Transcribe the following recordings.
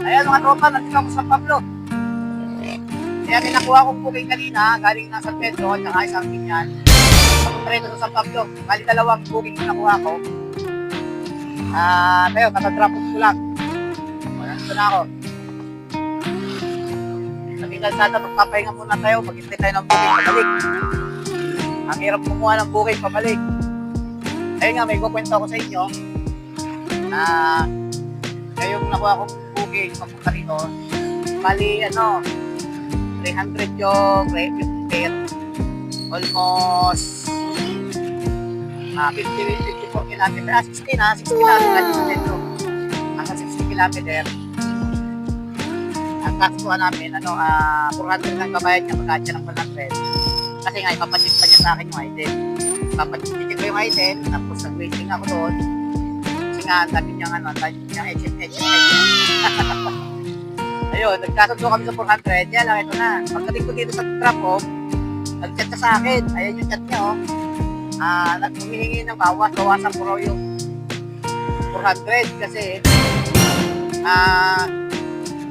Ayan mga tropa, nandito ako sa Pablo. Kaya kinakuha kong booking kanina, galing na San Pedro at saka isang Binyan. Papunta rin sa San Pablo. Bali dalawang booking kinakuha ko. Kayo, katadrop ko lang. Nandito na ako. Sabi kalsada, magpapahinga muna tayo, maghintay tayo ng booking pabalik. Ang hirap kumuha ng booking pabalik. Ayun nga, may kukwento ako sa inyo. Ngayong nakuha kong booking papunta rito, bali 300 yung fare. Almost 54 km. 60 na dito. Hanggang 60 km. Ang taxuhan namin, 400 lang kabayad niya, magkatya ng 100. Kasi nga, ipapasit pa niya sa akin yung item. Ipapasit ko yung item, tapos nag-waiting ako doon. Kasi nga, ang dami niyang HMH. Ayun, nagkasundo kami sa 400, kaya lang ito na. Pagdating ko dito sa trap, nag-chat ka sa akin. Ayan yung chat niya, humihingi ng bawasan ko raw yung 400 kasi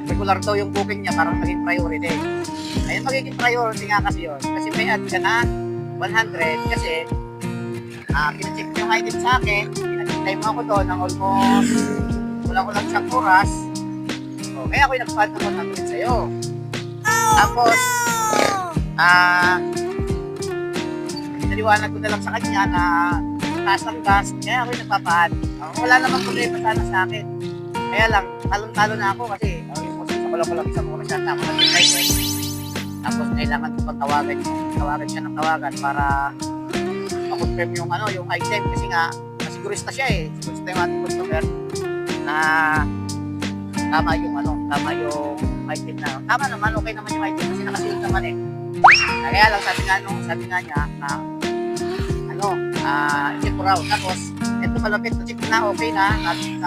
regular daw yung booking niya, parang naging priority. Ayun, magiging priority nga kasi yun. Kasi may add ka na 100 kasi kinacheck yung item sa akin, pinag-time mo ako doon ng almost kulang-kulang siyang oras. Kaya ako'y nag-pass ng 100 sa'yo. Tapos, pinaliwanag ko na lang sa kanya na taas ng gas, kaya ako'y nagpapaan. Wala namang problema sana sa akin. Kaya lang, talon-talo na ako kasi sa kulang-kulang isang oras siya, tapos nag-time. Tapos kailangan ko tawagan siya ng tawagan para ma-confirm yung item kasi nga, masigurista siya sigurista yung ating customer na tama yung item na. Tama naman, okay naman yung item kasi nakasilip naman Kaya lang sabi nga niya na check ko raw. Tapos, ito malapit na check na, okay na.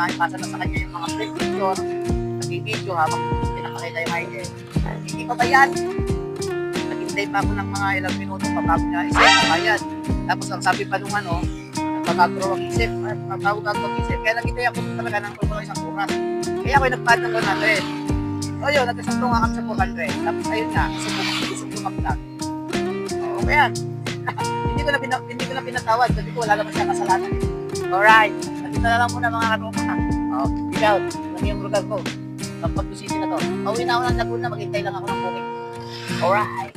Ipasa na sa kanya yung mga print picture, nag-video habang pinapakita yung item. Hindi pa ba yan? Naghintay pa ako ng mga ilang minuto pa bago niya isip. Tapos ang sabi pa nung magagawa ang isip, kaya naghintay ako talaga ng isang oras. Kaya ako'y nagpad ng 100. O yun, nagkasampo nga kami sa 400. Tapos ayun nga, susubo kami lang. Okay yan. hindi ko na pinatawad. Sabi ko, wala naman siya kasalanan Alright. Nandito na lang muna mga katropa. Peace out. Lang yung lugar ko. Pagpag-city na to. Pauwi na ako ng Laguna, maghintay lang ako ng booking. Alright.